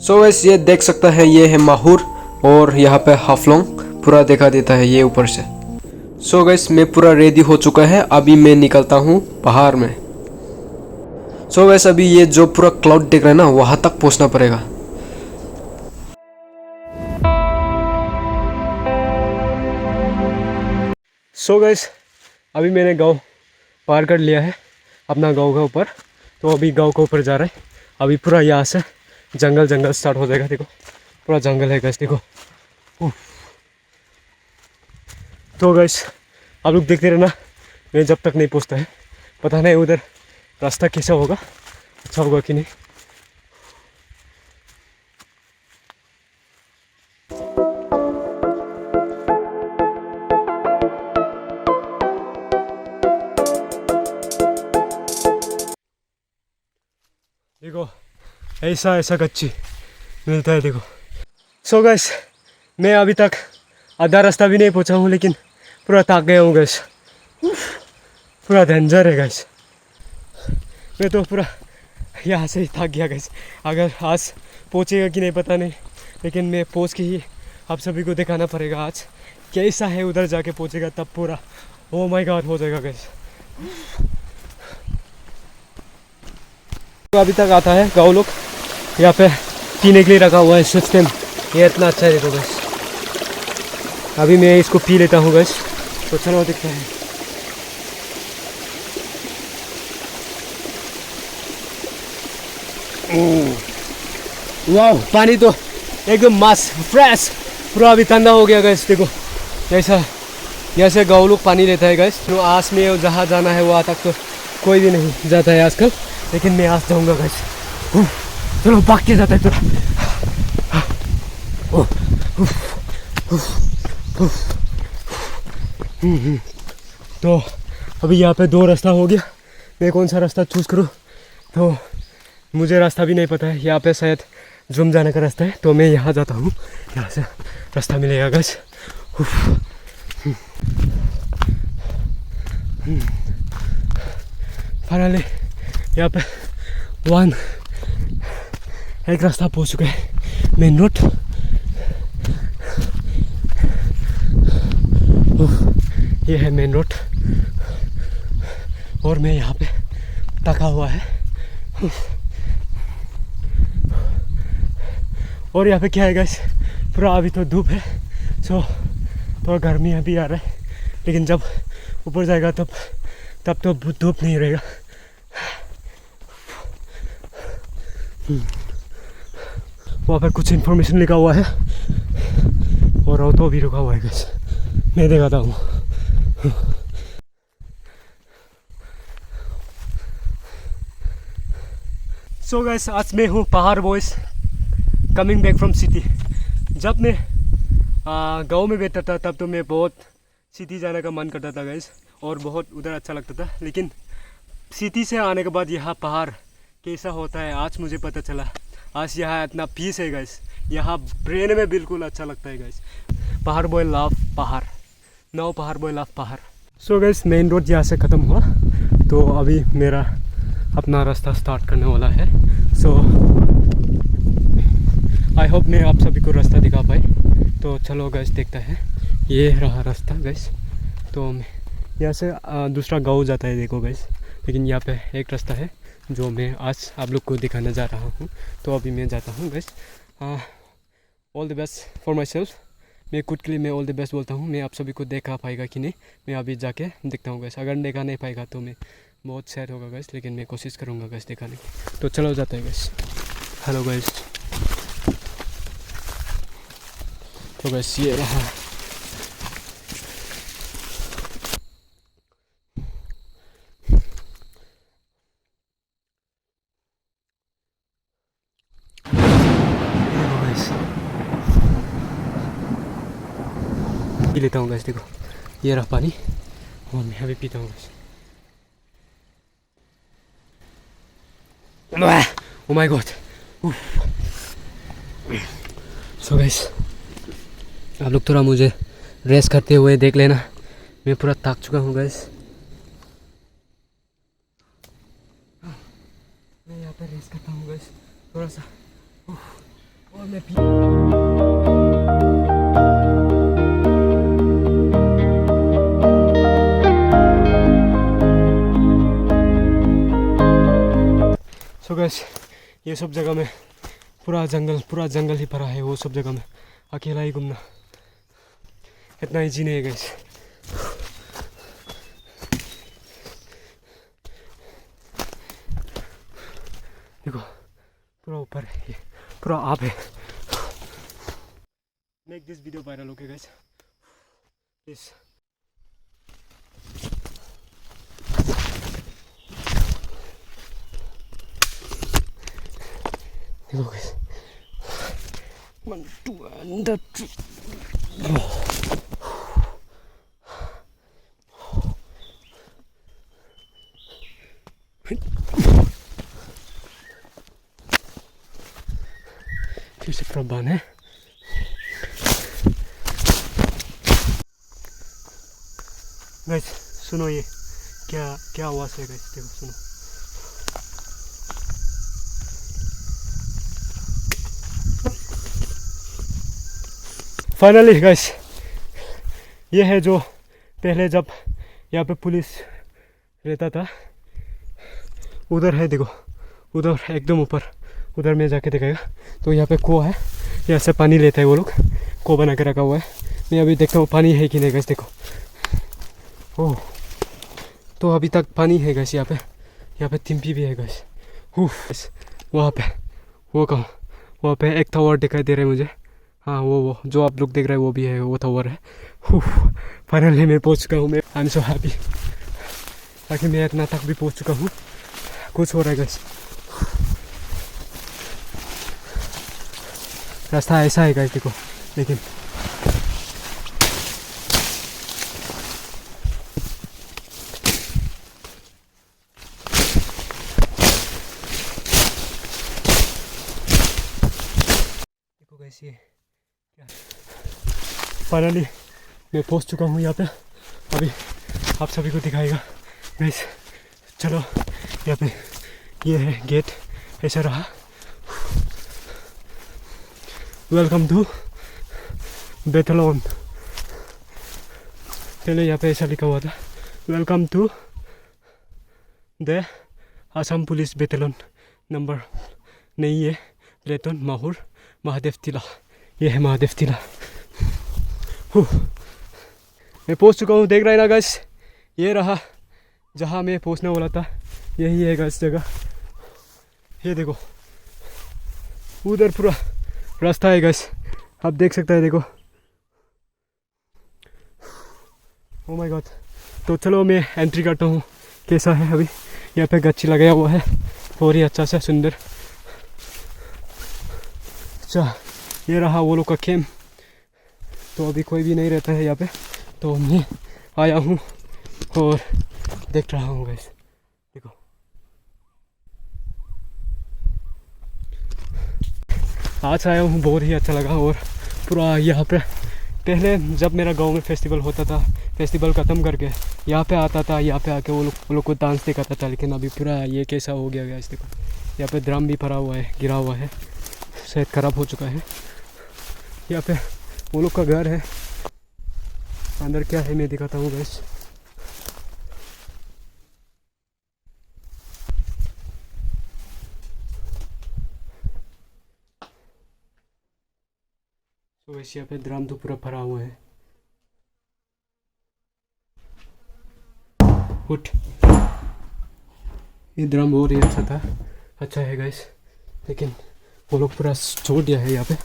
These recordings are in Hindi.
सो वैसे ये देख सकता है, ये है माहौर और यहाँ पे हाफलोंग पूरा दिखा देता है ये ऊपर से। सो गैस मैं पूरा रेडी हो चुका है, अभी मैं निकलता हूँ पहाड़ में। सो वैसे अभी ये जो पूरा क्लाउड दिख रहा है ना, वहाँ तक पहुँचना पड़ेगा। सो गैस अभी मैंने गांव पार कर लिया है, अपना गांव के ऊपर। तो अभी गांव के ऊपर जा रहे हैं। अभी पूरा यहाँ से जंगल स्टार्ट हो जाएगा। देखो पूरा जंगल है गैस, देखो। तो गैस आप लोग देखते रहना, मैं जब तक नहीं पहुँचता है। पता नहीं उधर रास्ता कैसा होगा, अच्छा होगा कि नहीं। देखो ऐसा ऐसा कच्ची मिलता है, देखो। सो गैस मैं अभी तक आधा रास्ता भी नहीं पहुंचा हूँ, लेकिन पूरा थक गया हूँ गैस। पूरा डेंजर है गैस, मैं तो पूरा यहाँ से ही थक गया गैस। अगर आज पहुँचेगा कि नहीं पता नहीं, लेकिन मैं पहुँच के ही आप सभी को दिखाना पड़ेगा आज कैसा है। उधर जाके पहुँचेगा तब पूरा ओ माय गॉड हो जाएगा गैस। तो अभी तक आता है गाँव लोग, यहाँ पे पीने के लिए रखा हुआ है सिस्टम, ये इतना अच्छा है। देखो गैस अभी मैं इसको पी लेता हूँ गैस। तो चलो दिखता है। वाह पानी तो एकदम मस्त फ्रेश, पूरा अभी ठंडा हो गया गैस। देखो ऐसा यहाँ से गाँव लोग पानी लेता है गैस। तो आस में जहाँ जाना है वहाँ तक तो कोई भी नहीं जाता है आजकल, लेकिन मैं आज जाऊँगा गैस। चलो भाग के जाता है थोड़ा। तो अभी यहाँ पे दो रास्ता हो गया, मैं कौन सा रास्ता चूज़ करूँ। तो मुझे रास्ता भी नहीं पता है, यहाँ पे शायद जुम जाने का रास्ता है, तो मैं यहाँ जाता हूँ, यहाँ से रास्ता मिलेगा गैस। फाइनली यहाँ पे एक रास्ता पहुँच चुका है, मेन रोड। ये है मेन रोड और मैं यहाँ पे टका हुआ है। और यहाँ पे क्या है गैस, पूरा अभी तो धूप है, सो थोड़ा गर्मी अभी आ रहा है, लेकिन जब ऊपर जाएगा तब तो धूप नहीं रहेगा। वहाँ पर कुछ इन्फॉर्मेशन लिखा हुआ है और ऑटो भी रुका हुआ है गैस, मैं दिखाता हूँ। सो गैस आज मैं हूँ पहाड़ boys coming back from city. जब मैं गांव में बैठता था तब तो मैं बहुत सिटी जाने का मन करता था गैस, और बहुत उधर अच्छा लगता था। लेकिन सिटी से आने के बाद यहाँ पहाड़ कैसा होता है आज मुझे पता चला। आज यहाँ इतना पीस है गैस, यहाँ ब्रेन में बिल्कुल अच्छा लगता है गैस। पहाड़ बॉय लव पहाड़, नाउ पहाड़ बॉय लव पहाड़। सो गैस मेन रोड यहाँ से ख़त्म हुआ, तो अभी मेरा अपना रास्ता स्टार्ट करने वाला है। सो आई होप मैं आप सभी को रास्ता दिखा पाए। तो चलो गैस देखता है, ये रहा रास्ता गैस। तो यहाँ से दूसरा गांव जाता है देखो गैस, लेकिन यहाँ पे एक रास्ता है जो मैं आज आप लोग को दिखाने जा रहा हूँ। तो अभी मैं जाता हूँ gas. All the best for my self, मैं खुद के लिए मैं ऑल द बेस्ट बोलता हूँ। मैं आप सभी को देखा पाएगा कि नहीं, मैं अभी जाके देखता हूँ गैस। अगर देखा नहीं पाएगा तो मैं बहुत सैड होगा गैस, लेकिन मैं कोशिश करूँगा गैस दिखाने की। तो चलो जाते हैं गैस। हेलो गैस, तो गैस ये रहा। पी लेता हूँ गैस, देखो ये रहा पानी और मैं अभी पीता हूँ gas. Oh my God. So gas आप लोग थोड़ा मुझे रेस्ट करते हुए देख लेना, मैं पूरा थक चुका हूँ गैस। मैं यहाँ पर रेस्ट करता हूँ गैस थोड़ा सा। और मैं सो गाइस ये सब जगह में पूरा जंगल ही भरा है। वो सब जगह में अकेला ही घूमना इतना ईजी नहीं है गाइस। देखो पूरा ऊपर है, ये पूरा आप है। Make this video viral, okay guys please. देखो गाइस 1 2 and 3 फिर से प्रभान है। गाइस सुनो ये क्या आवाज़ है गाइस, देखो सुनो। फाइनली गाइस ये है जो पहले जब यहाँ पे पुलिस रहता था, उधर है देखो, उधर एकदम ऊपर, उधर में जाके दिखाएगा। तो यहाँ पे कुआं है, यहाँ से पानी लेता है वो लोग, कुआं बना के रखा हुआ है। मैं अभी देखता हूँ पानी है कि नहीं गाइस। देखो ओह, तो अभी तक पानी है गाइस। यहाँ पे तिम्पी भी है गाइस। वहाँ पे वो कहाँ, वहाँ पे एक टावर दिखाई दे रहा है मुझे। हाँ वो जो आप लोग देख रहे हैं वो भी है, वो टावर है। फाइनली मैं पहुँच चुका हूँ। मैं आई एम सो हैप्पी, ताकि मैं इतना तक भी पहुँच चुका हूँ। कुछ हो रहा है गाइस। रास्ता ऐसा है गाइस देखो, लेकिन देखो गाइस ये फाइनली मैं पहुंच चुका हूँ यहाँ पे। अभी आप सभी को दिखाएगा गाइस। चलो यहाँ पे ये है गेट, ऐसा रहा। Welcome to battalion. पहले यहाँ पे ऐसा लिखा हुआ था, welcome to the Assam police battalion number नहीं है, लेटन माहुर महादेव टीला। ये है महादेव टीला। मैं पहुंच चुका हूँ, देख रहे हैं ना गाइस। ये रहा जहाँ मैं पहुंचने वाला था, यही है गाइस जगह। ये देखो उधर पूरा रास्ता है गाइस, आप देख सकते हैं। देखो ओ माय गॉड। तो चलो मैं एंट्री करता हूँ। कैसा है अभी यहाँ पे गच्ची लगाया हुआ है, और ही अच्छा सा सुंदर। अच्छा ये रहा वो लोग का कैंप। तो अभी कोई भी नहीं रहता है यहाँ पे, तो मैं आया हूँ और देख रहा हूँ गाइस। देखो आज आया हूँ, बहुत ही अच्छा लगा। और पूरा यहाँ पे पहले जब मेरा गांव में फेस्टिवल होता था, फेस्टिवल ख़त्म करके यहाँ पे आता था, यहाँ पे आके वो लोग को डांस दिखाता था। लेकिन अभी पूरा ये कैसा हो गया गाइस। देखो यहाँ पे ड्रम भी भरा हुआ है, गिरा हुआ है, शायद ख़राब हो चुका है। यहाँ पे वो लोग का घर है, अंदर क्या है मैं दिखाता हूँ गाइस। तो वैसे यहाँ पे ड्रम तो पूरा भरा हुआ है। उठ, ये ड्रम बहुत ही अच्छा था, अच्छा है गाइस। लेकिन वो लोग पूरा छोड़ दिया है यहाँ पे।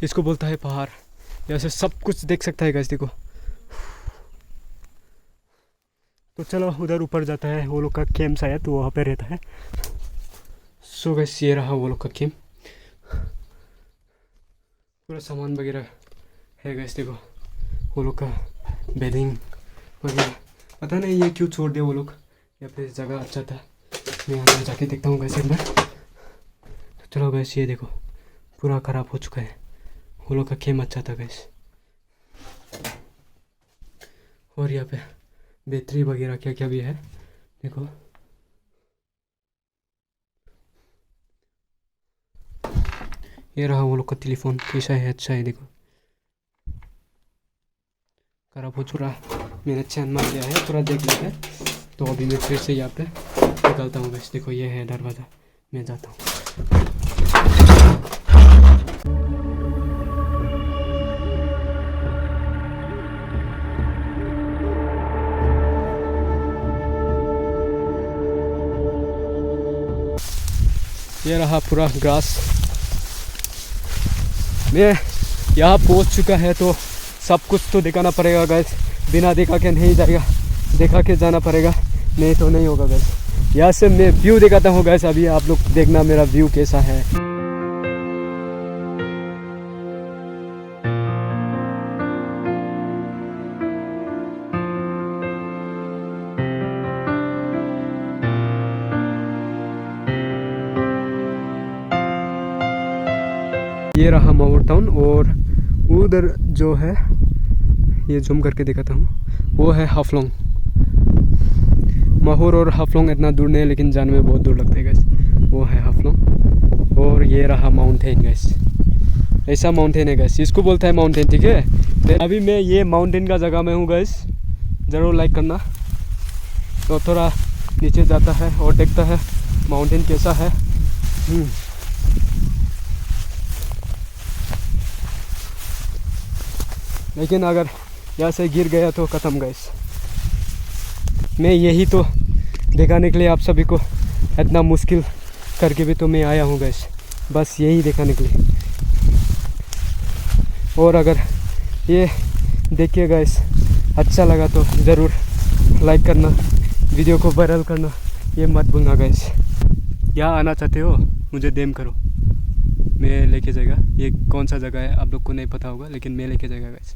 इसको बोलता है पहाड़, यहाँ से सब कुछ देख सकता है गाइस। देखो तो चलो उधर ऊपर जाता है, वो लोग का कैंप शायद वहाँ पे रहता है। सो गाइस ये रहा वो लोग का कैंप, पूरा सामान वगैरह है गाइस। देखो वो लोग का बेडिंग वगैरह, पता नहीं ये क्यों छोड़ दिया वो लोग। यहाँ पे जगह अच्छा था, मैं यहाँ जाके देखता हूँ गाइस एक बार। तो चलो गाइस ये देखो पूरा ख़राब हो चुका है। वो लोग का कैंप अच्छा था गाइस। और यहाँ पे बैटरी वगैरह क्या क्या भी है देखो। ये रहा वो लोग का टेलीफोन, कैसा है, अच्छा है, देखो खराब हो चुका है, मैंने चैन मार दिया है, थोड़ा देख लेते हैं। तो अभी मैं फिर से यहाँ पे निकलता हूँ गाइस। देखो ये है दरवाज़ा, मैं जाता हूँ। ये रहा पूरा ग्रास। मैं यहाँ पहुँच चुका है तो सब कुछ तो दिखाना पड़ेगा गाइस, बिना देखा के नहीं जाएगा, देखा के जाना पड़ेगा, नहीं तो नहीं होगा गाइस। यहाँ से मैं व्यू दिखाता हूँ गाइस, अभी आप लोग देखना मेरा व्यू कैसा है। ये रहा माहौर टाउन, और उधर जो है, ये जूम करके दिखाता हूँ, वो है हाफलोंग। माहौर और हाफलोंग इतना दूर नहीं है, लेकिन जाने में बहुत दूर लगता है गैस। वो है हाफलोंग, और ये रहा माउंटेन गैस। ऐसा माउंटेन है गैस, इसको बोलता है माउंटेन, ठीक है। अभी मैं ये माउंटेन का जगह में हूँ गैस, ज़रूर लाइक करना। तो थोड़ा नीचे जाता है और देखता है माउंटेन कैसा है। लेकिन अगर यहाँ से गिर गया तो ख़त्म गैस। मैं यही तो दिखाने के लिए आप सभी को इतना मुश्किल करके भी तो मैं आया हूँ गैस, बस यही दिखाने के लिए। और अगर ये देखिए गैस अच्छा लगा तो ज़रूर लाइक करना, वीडियो को वायरल करना, ये मत भूलना गैस। यहाँ आना चाहते हो मुझे डीएम करो, मैं लेके जाएगा। ये कौन सा जगह है आप लोग को नहीं पता होगा, लेकिन मैं लेके जाएगा गैस।